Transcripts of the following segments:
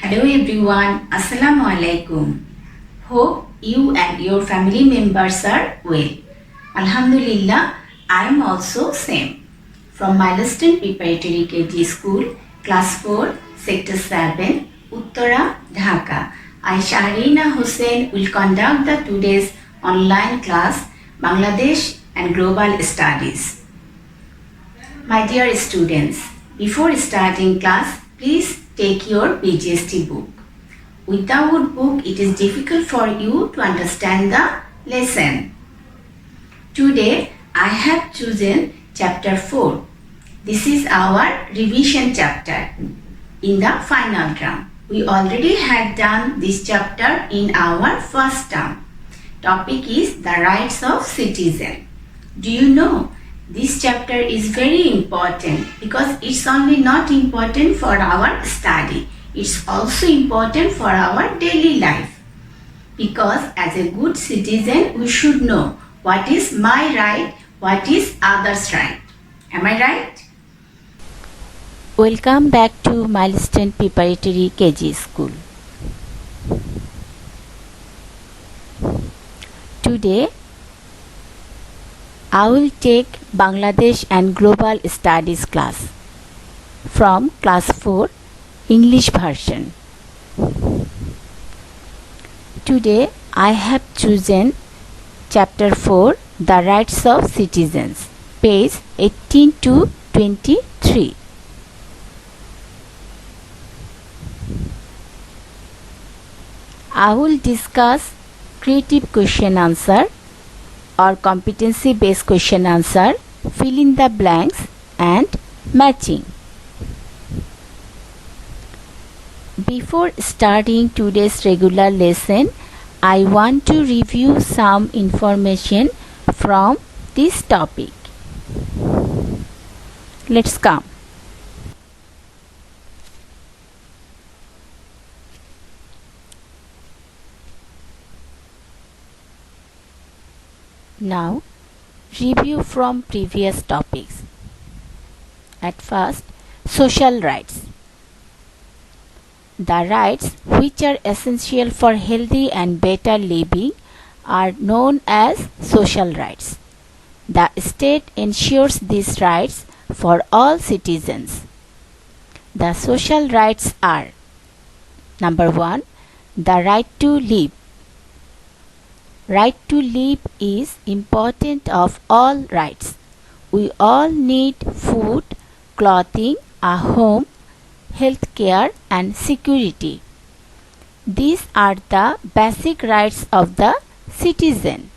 Hello everyone, Assalamu alaikum. Hope you and your family members are well. Alhamdulillah, I am also same. From Milestone Preparatory KG School, Class 4, Sector 7, Uttara, Dhaka. I, Shahrina Hussain, will conduct the today's online class, Bangladesh and Global Studies. My dear students, before starting class, please take your BGST book. Without book, it is difficult for you to understand the lesson. Today, I have chosen chapter 4. This is our revision chapter in the final term. We already had done this chapter in our first term. Topic is the rights of citizen. Do you know? This chapter is very important because it's only not important for our study. It's also important for our daily life. Because as a good citizen, we should know what is my right, what is others' right. Am I right? Welcome back to Milestone Preparatory KG School. Today, I will take Bangladesh and Global Studies class from class 4 English version. Today I have chosen chapter 4 The Rights of Citizens, page 18 to 23. I will discuss creative question answer or competency based question answer, fill in the blanks and matching. Before starting today's regular lesson, I want to review some information from this topic. Let's come. Now, review from previous topics. At first, social rights. The rights which are essential for healthy and better living are known as social rights. The state ensures these rights for all citizens. The social rights are: number 1, the right to live. Right to live is important of all rights. We all need food, clothing, a home, health care and security. These are the basic rights of the citizen.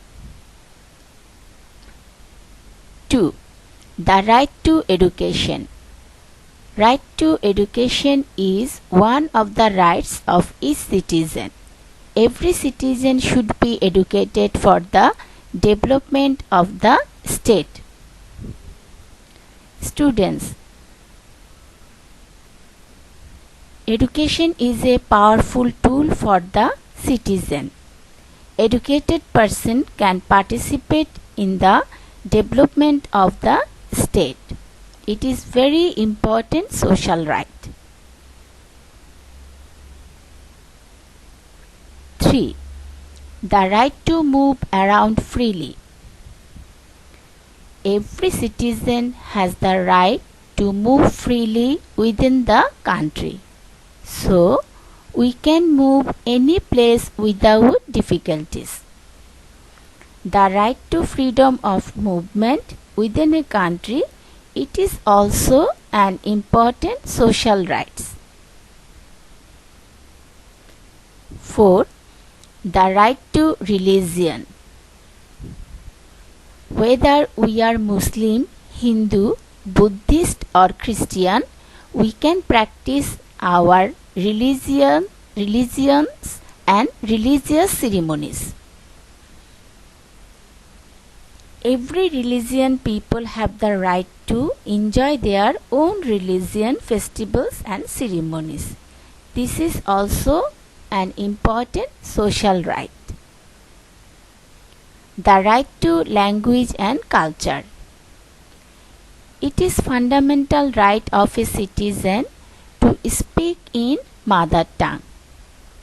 2. The right to education. Right to education is one of the rights of each citizen. Every citizen should be educated for the development of the state. Students, education is a powerful tool for the citizen. Educated person can participate in the development of the state. It is very important social right. 3. The right to move around freely. Every citizen has the right to move freely within the country. So, we can move any place without difficulties. The right to freedom of movement within a country, it is also an important social right. 4. The right to religion. Whether we are Muslim, Hindu, Buddhist or Christian, we can practice our religions and religious ceremonies. Every religion people have the right to enjoy their own religion festivals and ceremonies. This is also an important social right. The right to language and culture. It is fundamental right of a citizen to speak in mother tongue.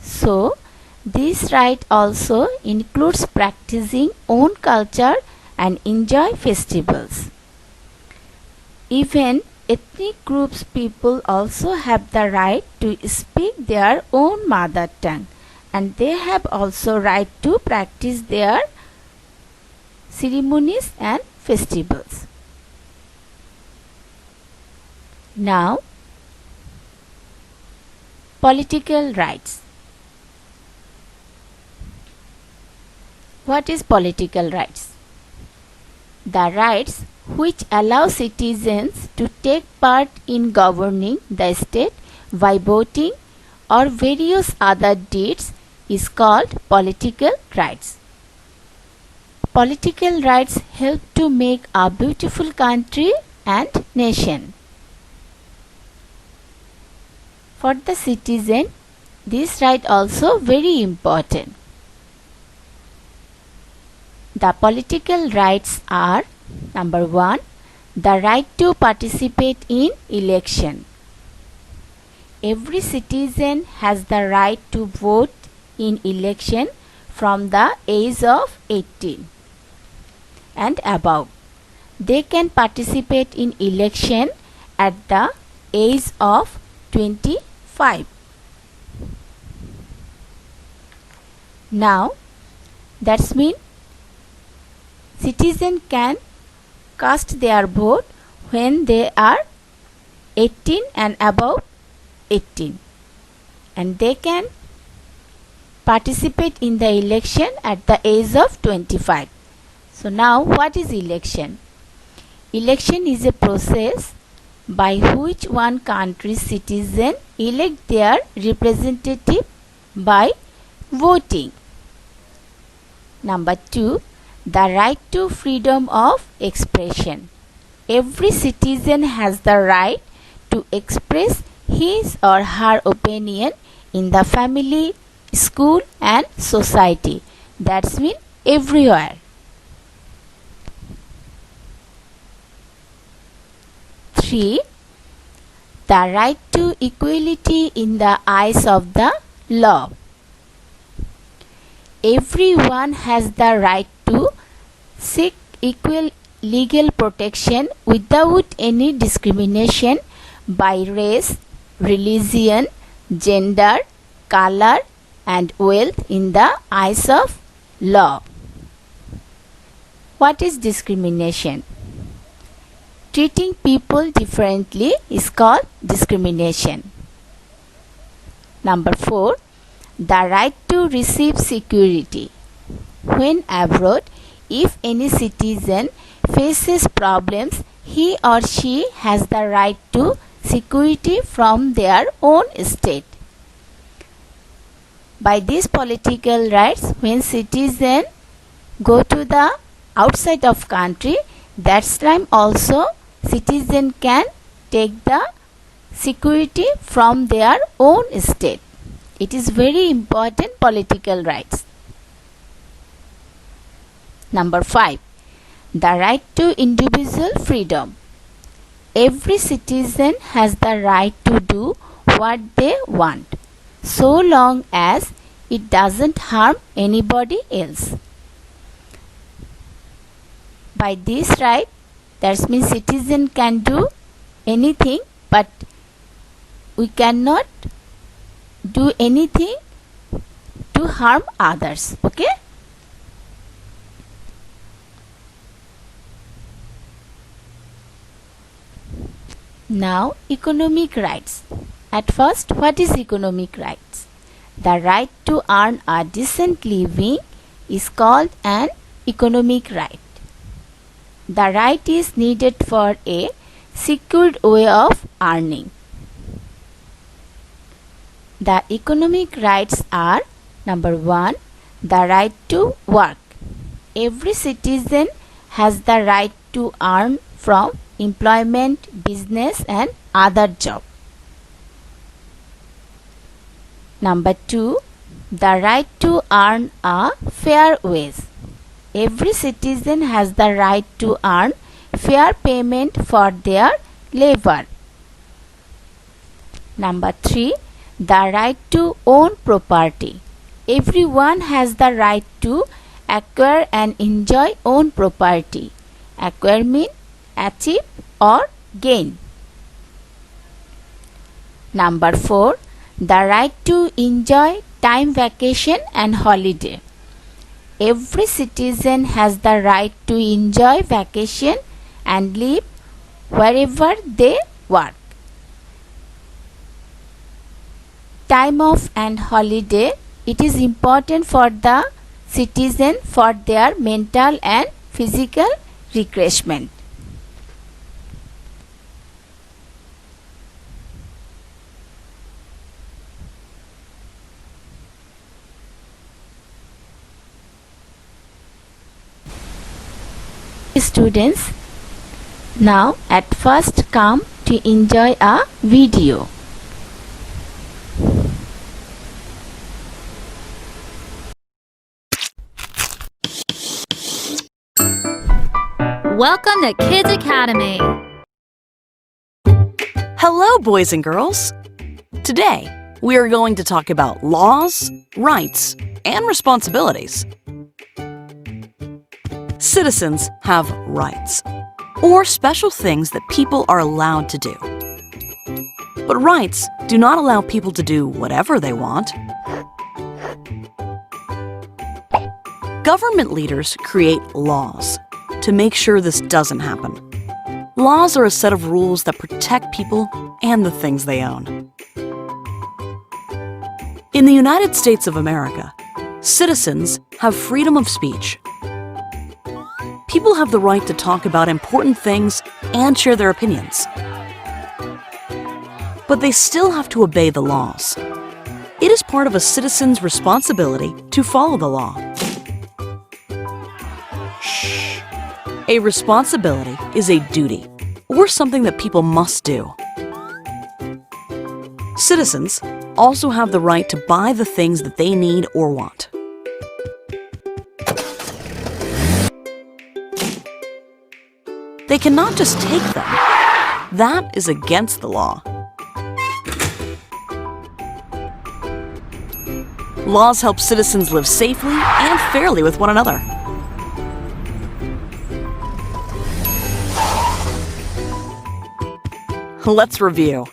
So, this right also includes practicing own culture and enjoy festivals. Even ethnic groups people also have the right to speak their own mother tongue, and they have also right to practice their ceremonies and festivals. Now, political rights. What is political rights? The rights which allow citizens to take part in governing the state by voting or various other deeds is called political rights. Political rights help to make a beautiful country and nation. For the citizen, this right also very important. The political rights are: number 1, the right to participate in election. Every citizen has the right to vote in election from the age of 18 and above. They can participate in election at the age of 25. Now, that's mean citizen can cast their vote when they are 18 and above 18, and they can participate in the election at the age of 25. So now, what is election? Election is a process by which one country's citizen elect their representative by voting. Number 2, the right to freedom of expression. Every citizen has the right to express his or her opinion in the family, school and society. That's mean everywhere. 3, the right to equality in the eyes of the law. Everyone has the right to seek equal legal protection without any discrimination by race, religion, gender, color and wealth in the eyes of law. What is discrimination? Treating people differently is called discrimination. Number 4, the right to receive security. When abroad, if any citizen faces problems, he or she has the right to security from their own state. By these political rights, when citizens go to the outside of country, that time also citizen can take the security from their own state. It is very important political rights. Number 5, the right to individual freedom. Every citizen has the right to do what they want, so long as it doesn't harm anybody else. By this right, that means citizen can do anything, but we cannot do anything to harm others. Okay? Now, economic rights. At first, what is economic rights? The right to earn a decent living is called an economic right. The right is needed for a secured way of earning. The economic rights are: number 1, the right to work. Every citizen has the right to earn from employment, business and other job. Number 2, the right to earn a fair wage. Every citizen has the right to earn fair payment for their labor. Number 3, the right to own property. Everyone has the right to acquire and enjoy own property. Acquire means achieve or gain. Number 4. The right to enjoy time vacation and holiday. Every citizen has the right to enjoy vacation and live wherever they work. Time off and holiday, it is important for the citizen for their mental and physical refreshment. Students, now at first come to enjoy a video. Welcome to Kids Academy. Hello, boys and girls. Today, we are going to talk about laws, rights, and responsibilities. Citizens have rights, or special things that people are allowed to do. But rights do not allow people to do whatever they want. Government leaders create laws to make sure this doesn't happen. Laws are a set of rules that protect people and the things they own. In the United States of America, citizens have freedom of speech. People have the right to talk about important things and share their opinions. But they still have to obey the laws. It is part of a citizen's responsibility to follow the law. Shh. A responsibility is a duty, or something that people must do. Citizens also have the right to buy the things that they need or want. They cannot just take them. That is against the law. Laws help citizens live safely and fairly with one another. Let's review.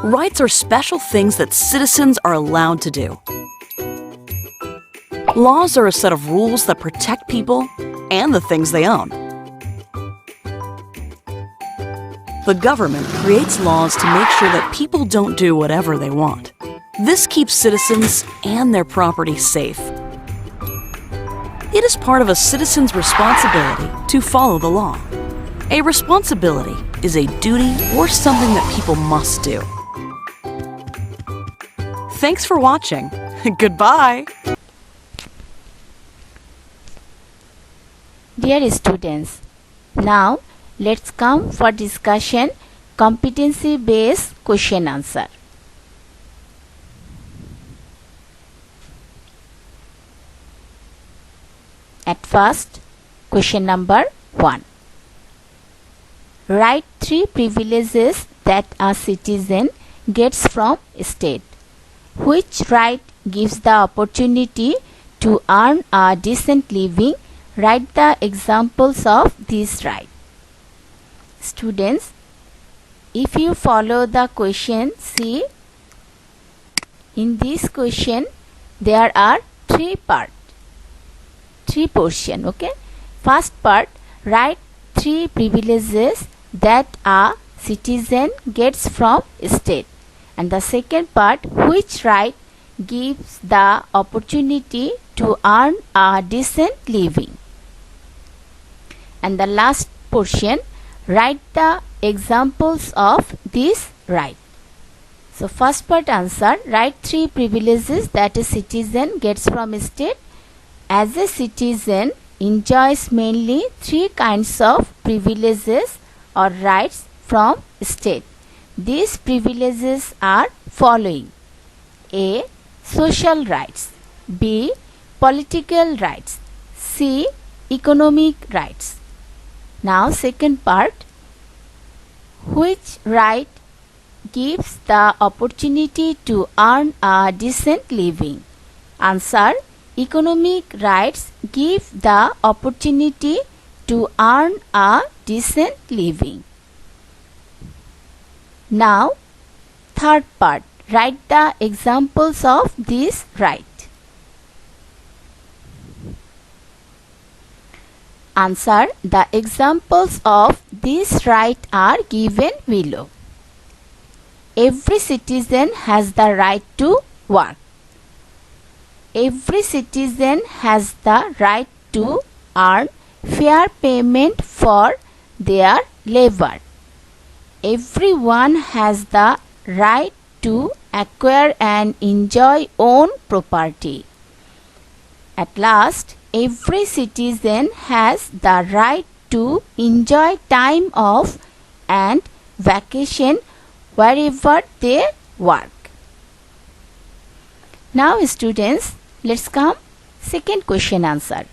Rights are special things that citizens are allowed to do. Laws are a set of rules that protect people and the things they own. The government creates laws to make sure that people don't do whatever they want. This keeps citizens and their property safe. It is part of a citizen's responsibility to follow the law. A responsibility is a duty or something that people must do. Thanks for watching. Goodbye. Dear students, now let's come for discussion competency based question answer. At first, question number 1. Write 3 privileges that a citizen gets from state. Which right gives the opportunity to earn a decent living? Write the examples of these rights. Students, if you follow the question, see, in this question there are 3 parts, 3 portions. Okay, first part, write 3 privileges that a citizen gets from state, and the second part, which right gives the opportunity to earn a decent living, and the last portion, write the examples of this right. So first part answer, write 3 privileges that a citizen gets from state. As a citizen enjoys mainly 3 kinds of privileges or rights from state. These privileges are following: A. Social rights, B. Political rights, C. Economic rights. Now second part, Which right gives the opportunity to earn a decent living? Answer: economic rights give the opportunity to earn a decent living. Now, third part. Write the examples of this right. Answer: the examples of this right are given below. Every citizen has the right to work. Every citizen has the right to earn fair payment for their labor. Everyone has the right to acquire and enjoy own property. At last, every citizen has the right to enjoy time off and vacation wherever they work. Now students, let's come second question answer.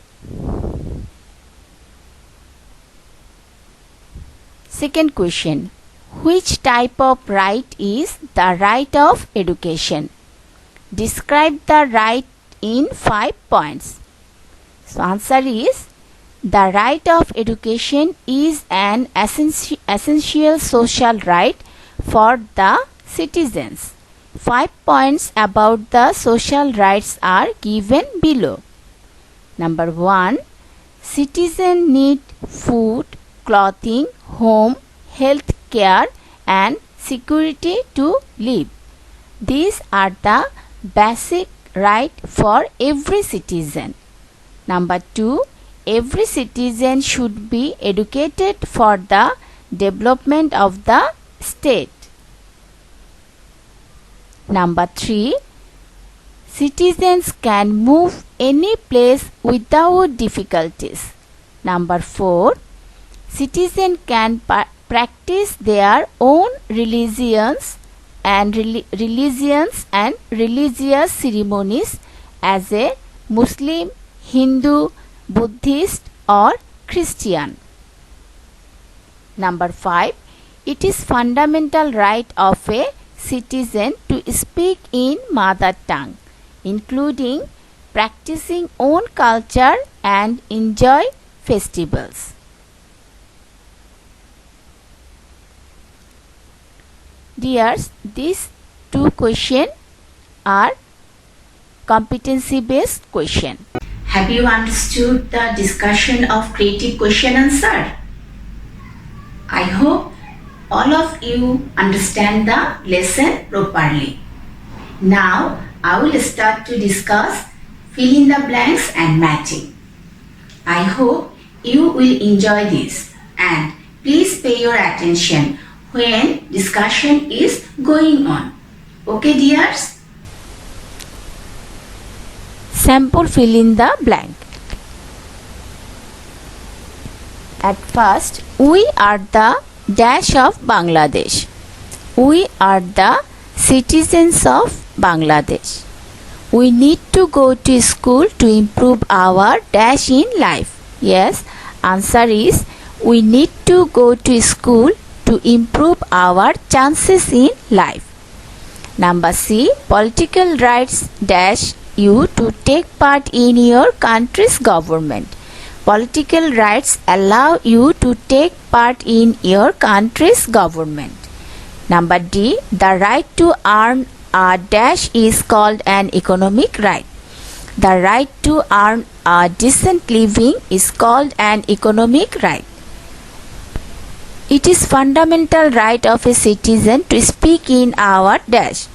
Second question. Which type of right is the right of education? Describe the right in 5 points. So answer is, the right of education is an essential social right for the citizens. 5 points about the social rights are given below. Number 1. Citizens need food, clothing, home, health care and security to live. These are the basic right for every citizen. Number 2. Every citizen should be educated for the development of the state. Number 3. Citizens can move any place without difficulties. Number 4. Citizens can practice their own religions and religious ceremonies as a Muslim, Hindu, Buddhist or Christian. Number 5. It is fundamental right of a citizen to speak in mother tongue, including practicing own culture and enjoy festivals. Dears, these two questions are competency based question. Have you understood the discussion of creative question answer? I hope all of you understand the lesson properly. Now I will start to discuss fill in the blanks and matching. I hope you will enjoy this and please pay your attention when discussion is going on. Okay dears? Sample fill in the blank. At first, we are the dash of Bangladesh. We are the citizens of Bangladesh. We need to go to school to improve our dash in life. Yes, answer is we need to go to school to improve our chances in life. Number C. Political rights dash you to take part in your country's government. Political rights allow you to take part in your country's government. Number D. The right to earn a dash is called an economic right. The right to earn a decent living is called an economic right. It is fundamental right of a citizen to speak in our dash.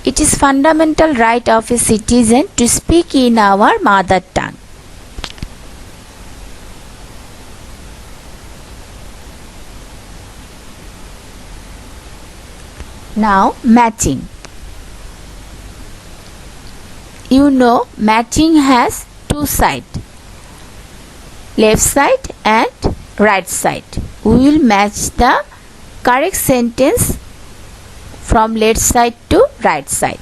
It is fundamental right of a citizen to speak in our mother tongue. Now matching. You know matching has two sides, left side and right side. We will match the correct sentence from left side to right side.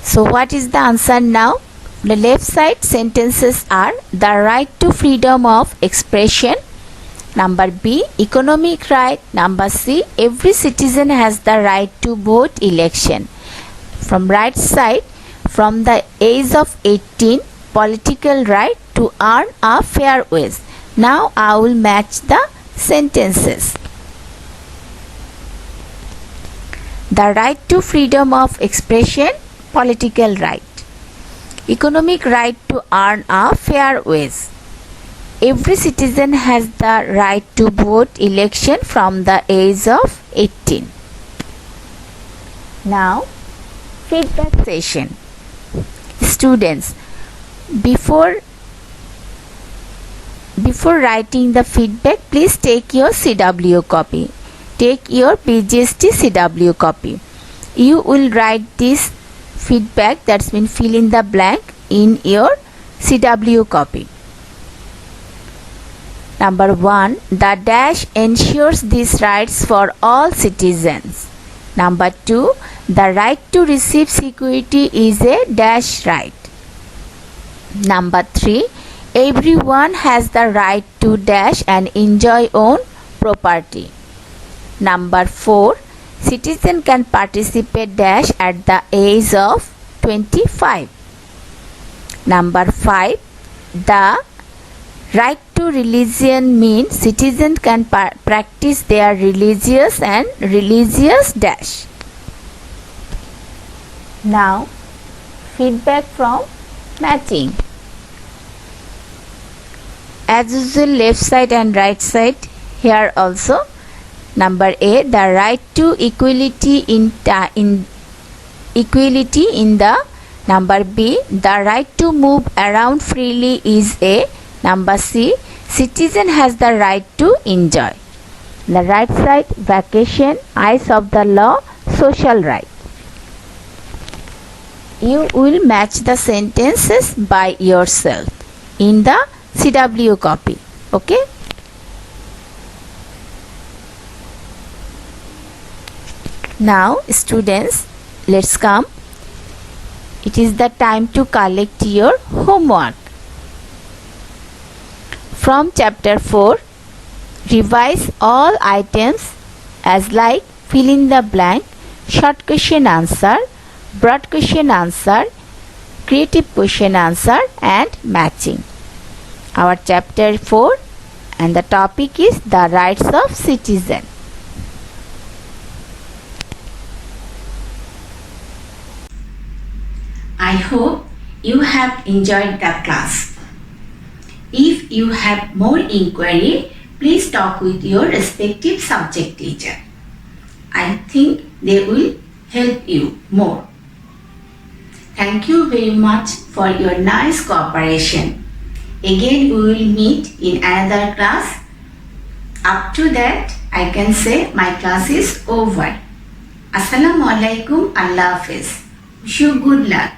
So what is the answer now? The left side sentences are the right to freedom of expression Number B, economic right. Number C, every citizen has the right to vote election. From right side, from the age of 18, political right to earn a fair wage. Now I will match the sentences. The right to freedom of expression, political right. Economic right to earn a fair wage. Every citizen has the right to vote election from the age of 18. Now, feedback session. Students, before writing the feedback, please take your CW copy. Take your BGST CW copy. You will write this feedback, that's mean fill in the blank in your CW copy. Number 1, the dash ensures these rights for all citizens. Number 2, the right to receive security is a dash right. Number 3, everyone has the right to dash and enjoy own property. Number 4, citizen can participate dash at the age of 25. Number 5, the right to religion means citizens can practice their religious and religious dash. Now, feedback from matching. As usual, left side and right side here also. Number A, the right to equality in the. Number B, the right to move around freely is A. Number C, citizen has the right to enjoy. The right side, vacation, eyes of the law, social right. You will match the sentences by yourself in the CW copy. Okay? Now, students, let's come. It is the time to collect your homework. From chapter 4, revise all items as like fill in the blank, short question answer, broad question answer, creative question answer and matching. Our chapter 4 and the topic is the rights of citizen. I hope you have enjoyed the class. If you have more inquiry, please talk with your respective subject teacher. I think they will help you more. Thank you very much for your nice cooperation. Again, we will meet in another class. Up to that, I can say my class is over. Assalamu alaikum, Allah Hafiz. Wish you good luck.